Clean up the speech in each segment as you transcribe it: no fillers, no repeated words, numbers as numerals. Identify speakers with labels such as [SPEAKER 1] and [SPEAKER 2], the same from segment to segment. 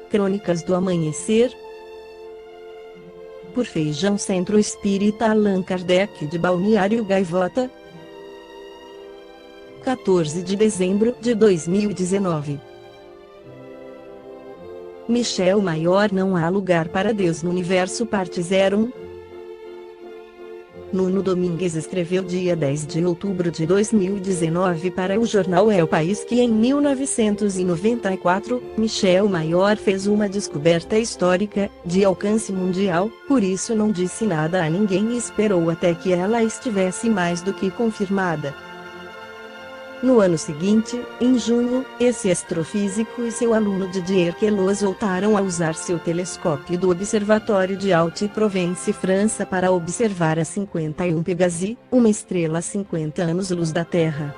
[SPEAKER 1] Crônicas do Amanhecer, por Feijão Centro Espírita Allan Kardec de Balneário Gaivota, 14 de dezembro de 2019. Michel Mayor. Não há lugar para Deus no universo, parte 01. Nuno Domingues escreveu dia 10 de outubro de 2019 para o jornal É o País que em 1994, Michel Mayor fez uma descoberta histórica, de alcance mundial, por isso não disse nada a ninguém e esperou até que ela estivesse mais do que confirmada. No ano seguinte, em junho, esse astrofísico e seu aluno Didier Queloz voltaram a usar seu telescópio do Observatório de Aix-en-Provence, França, para observar a 51 Pégase, uma estrela a 50 anos-luz da Terra.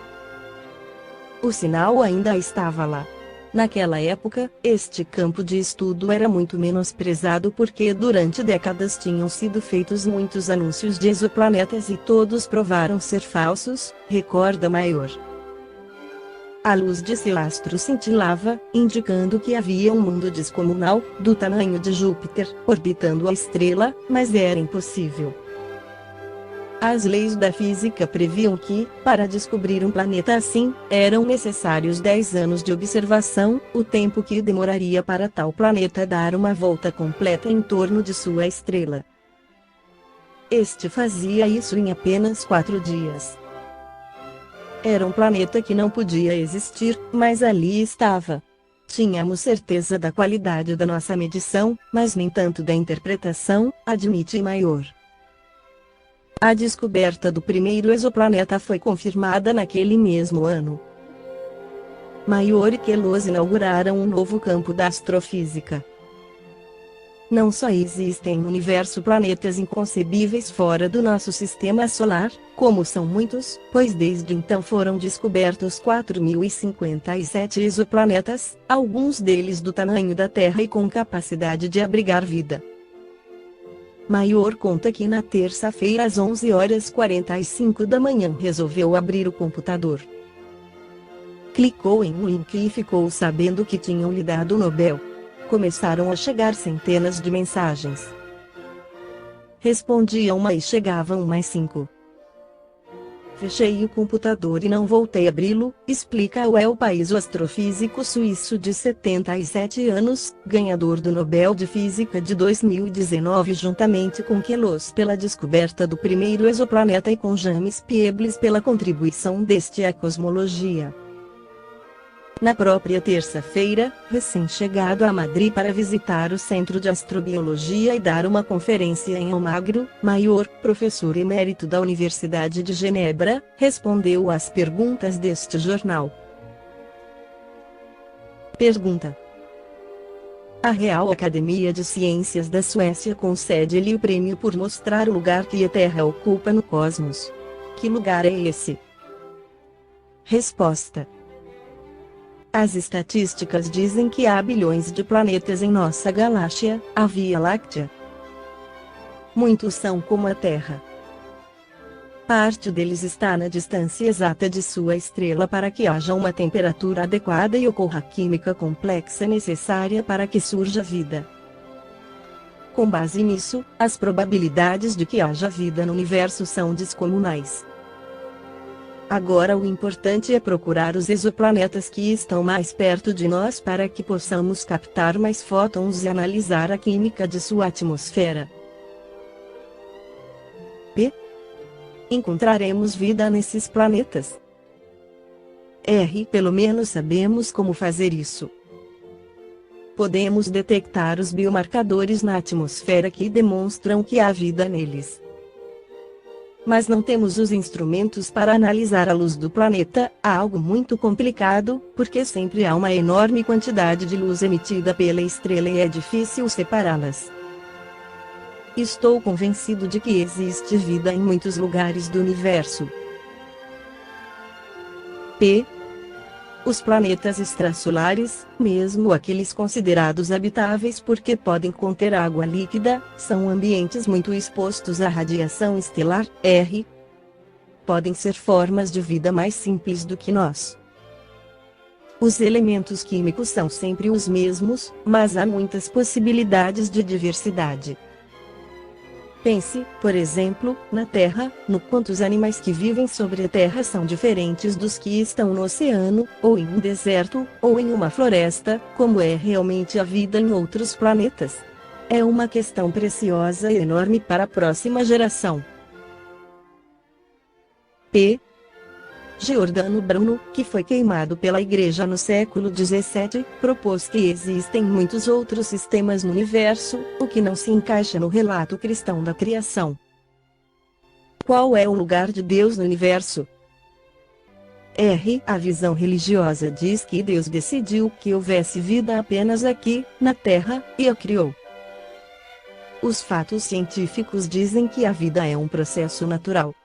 [SPEAKER 1] O sinal ainda estava lá. Naquela época, este campo de estudo era muito menosprezado porque durante décadas tinham sido feitos muitos anúncios de exoplanetas e todos provaram ser falsos, recorda Mayor. A luz de seu astro cintilava, indicando que havia um mundo descomunal, do tamanho de Júpiter, orbitando a estrela, mas era impossível. As leis da física previam que, para descobrir um planeta assim, eram necessários 10 anos de observação, o tempo que demoraria para tal planeta dar uma volta completa em torno de sua estrela. Este fazia isso em apenas 4 dias. Era um planeta que não podia existir, mas ali estava. Tínhamos certeza da qualidade da nossa medição, mas nem tanto da interpretação, admite Mayor. A descoberta do primeiro exoplaneta foi confirmada naquele mesmo ano. Mayor e Queloz inauguraram um novo campo da astrofísica. Não só existem no universo planetas inconcebíveis fora do nosso sistema solar, como são muitos, pois desde então foram descobertos 4.057 exoplanetas, alguns deles do tamanho da Terra e com capacidade de abrigar vida. Mayor conta que na terça-feira às 11h45 da manhã resolveu abrir o computador. Clicou em um link e ficou sabendo que tinham lhe dado o Nobel. Começaram a chegar centenas de mensagens. Respondia uma e chegavam mais 5. Fechei o computador e não voltei a abri-lo, explica o É o País. O astrofísico suíço de 77 anos, ganhador do Nobel de Física de 2019 juntamente com Queloz pela descoberta do primeiro exoplaneta e com James Peebles pela contribuição deste à cosmologia. Na própria terça-feira, recém-chegado a Madrid para visitar o Centro de Astrobiologia e dar uma conferência em Almagro, Mayor, professor emérito da Universidade de Genebra, respondeu às perguntas deste jornal. Pergunta: a Real Academia de Ciências da Suécia concede-lhe o prêmio por mostrar o lugar que a Terra ocupa no cosmos. Que lugar é esse? Resposta: as estatísticas dizem que há bilhões de planetas em nossa galáxia, a Via Láctea. Muitos são como a Terra. Parte deles está na distância exata de sua estrela para que haja uma temperatura adequada e ocorra a química complexa necessária para que surja vida. Com base nisso, as probabilidades de que haja vida no universo são descomunais. Agora o importante é procurar os exoplanetas que estão mais perto de nós para que possamos captar mais fótons e analisar a química de sua atmosfera. P. Encontraremos vida nesses planetas? R. Pelo menos sabemos como fazer isso. Podemos detectar os biomarcadores na atmosfera que demonstram que há vida neles. Mas não temos os instrumentos para analisar a luz do planeta, algo muito complicado, porque sempre há uma enorme quantidade de luz emitida pela estrela e é difícil separá-las. Estou convencido de que existe vida em muitos lugares do universo. P. Os planetas extrasolares, mesmo aqueles considerados habitáveis porque podem conter água líquida, são ambientes muito expostos à radiação estelar, R. Podem ser formas de vida mais simples do que nós. Os elementos químicos são sempre os mesmos, mas há muitas possibilidades de diversidade. Pense, por exemplo, na Terra, no quanto os animais que vivem sobre a Terra são diferentes dos que estão no oceano, ou em um deserto, ou em uma floresta, como é realmente a vida em outros planetas. É uma questão preciosa e enorme para a próxima geração. P. Giordano Bruno, que foi queimado pela Igreja no século XVII, propôs que existem muitos outros sistemas no universo, o que não se encaixa no relato cristão da criação. Qual é o lugar de Deus no universo? A visão religiosa diz que Deus decidiu que houvesse vida apenas aqui, na Terra, e a criou. Os fatos científicos dizem que a vida é um processo natural.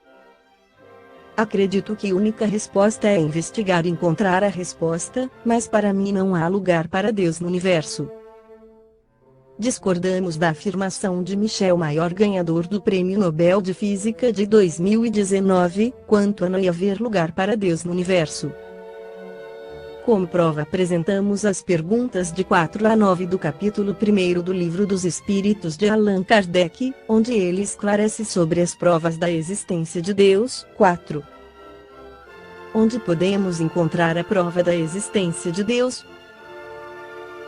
[SPEAKER 1] Acredito que a única resposta é investigar e encontrar a resposta, mas para mim não há lugar para Deus no universo. Discordamos da afirmação de Michel Mayor, ganhador do Prêmio Nobel de Física de 2019, quanto a não haver lugar para Deus no universo. Como prova apresentamos as perguntas de 4 a 9 do capítulo 1 do Livro dos Espíritos de Allan Kardec, onde ele esclarece sobre as provas da existência de Deus. 4. Onde podemos encontrar a prova da existência de Deus?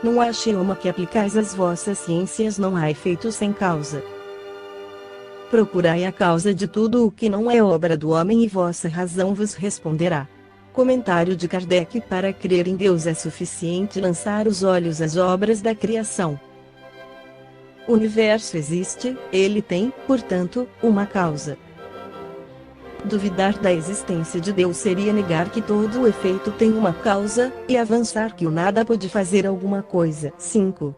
[SPEAKER 1] No axioma que aplicais às vossas ciências não há efeito sem causa. Procurai a causa de tudo o que não é obra do homem e vossa razão vos responderá. Comentário de Kardec: para crer em Deus é suficiente lançar os olhos às obras da criação. O universo existe, ele tem, portanto, uma causa. Duvidar da existência de Deus seria negar que todo o efeito tem uma causa, e avançar que o nada pode fazer alguma coisa. 5.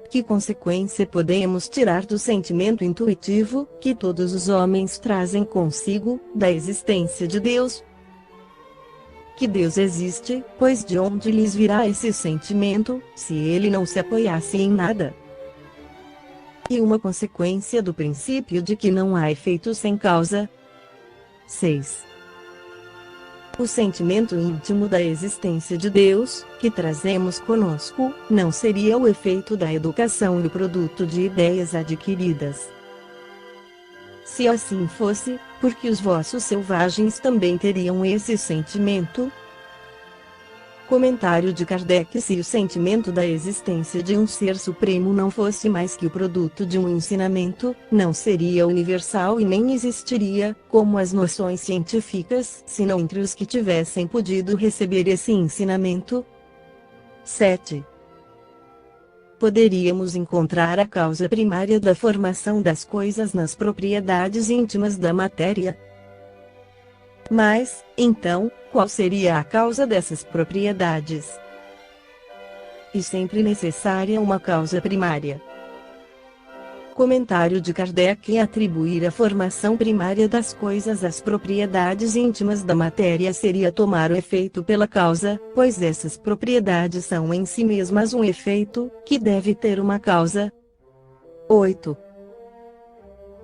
[SPEAKER 1] Que consequência podemos tirar do sentimento intuitivo, que todos os homens trazem consigo, da existência de Deus? Que Deus existe, pois de onde lhes virá esse sentimento, se ele não se apoiasse em nada? E uma consequência do princípio de que não há efeito sem causa. 6. O sentimento íntimo da existência de Deus, que trazemos conosco, não seria o efeito da educação e o produto de ideias adquiridas. Se assim fosse, porque os vossos selvagens também teriam esse sentimento? Comentário de Kardec: se o sentimento da existência de um ser supremo não fosse mais que o produto de um ensinamento, não seria universal e nem existiria, como as noções científicas, senão entre os que tivessem podido receber esse ensinamento. 7. Poderíamos encontrar a causa primária da formação das coisas nas propriedades íntimas da matéria. Mas, então, qual seria a causa dessas propriedades? E sempre necessária uma causa primária. Comentário de Kardec: atribuir a formação primária das coisas às propriedades íntimas da matéria seria tomar o efeito pela causa, pois essas propriedades são em si mesmas um efeito, que deve ter uma causa. 8.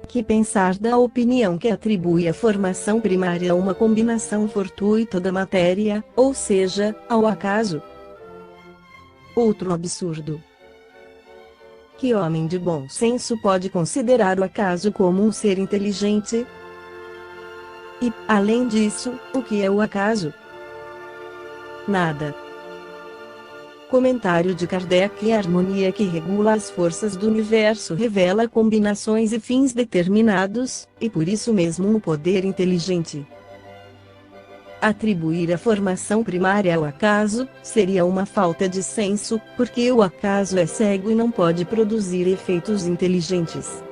[SPEAKER 1] Que pensar da opinião que atribui a formação primária a uma combinação fortuita da matéria, ou seja, ao acaso? Outro absurdo. Que homem de bom senso pode considerar o acaso como um ser inteligente? E, além disso, o que é o acaso? Nada. Comentário de Kardec: a harmonia que regula as forças do universo revela combinações e fins determinados, e por isso mesmo um poder inteligente. Atribuir a formação primária ao acaso seria uma falta de senso, porque o acaso é cego e não pode produzir efeitos inteligentes.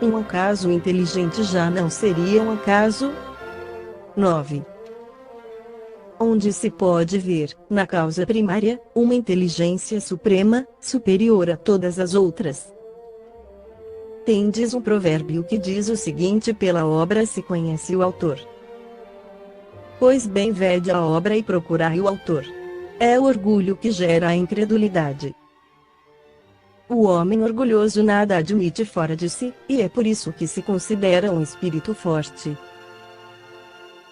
[SPEAKER 1] Um acaso inteligente já não seria um acaso? 9. Onde se pode ver, na causa primária, uma inteligência suprema, superior a todas as outras. Tendes um provérbio que diz o seguinte: pela obra se conhece o autor. Pois bem, vede a obra e procurai o autor. É o orgulho que gera a incredulidade. O homem orgulhoso nada admite fora de si, e é por isso que se considera um espírito forte.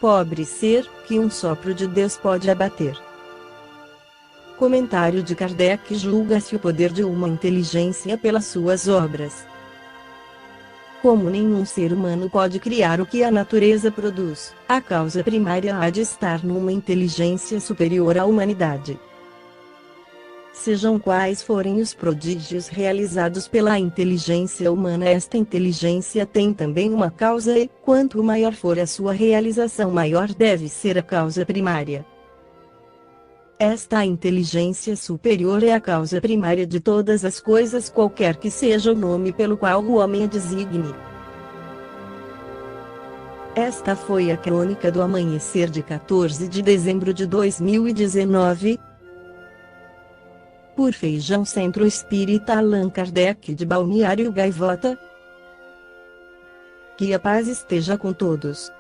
[SPEAKER 1] pobre ser, que um sopro de Deus pode abater. Comentário de Kardec: julga-se o poder de uma inteligência pelas suas obras. Como nenhum ser humano pode criar o que a natureza produz, a causa primária há de estar numa inteligência superior à humanidade. Sejam quais forem os prodígios realizados pela inteligência humana, esta inteligência tem também uma causa e, quanto maior for a sua realização, maior deve ser a causa primária. Esta inteligência superior é a causa primária de todas as coisas, qualquer que seja o nome pelo qual o homem a designe. Esta foi a crônica do amanhecer de 14 de dezembro de 2019. Por Feijão Centro Espírita Allan Kardec de Balneário Gaivota. Que a paz esteja com todos.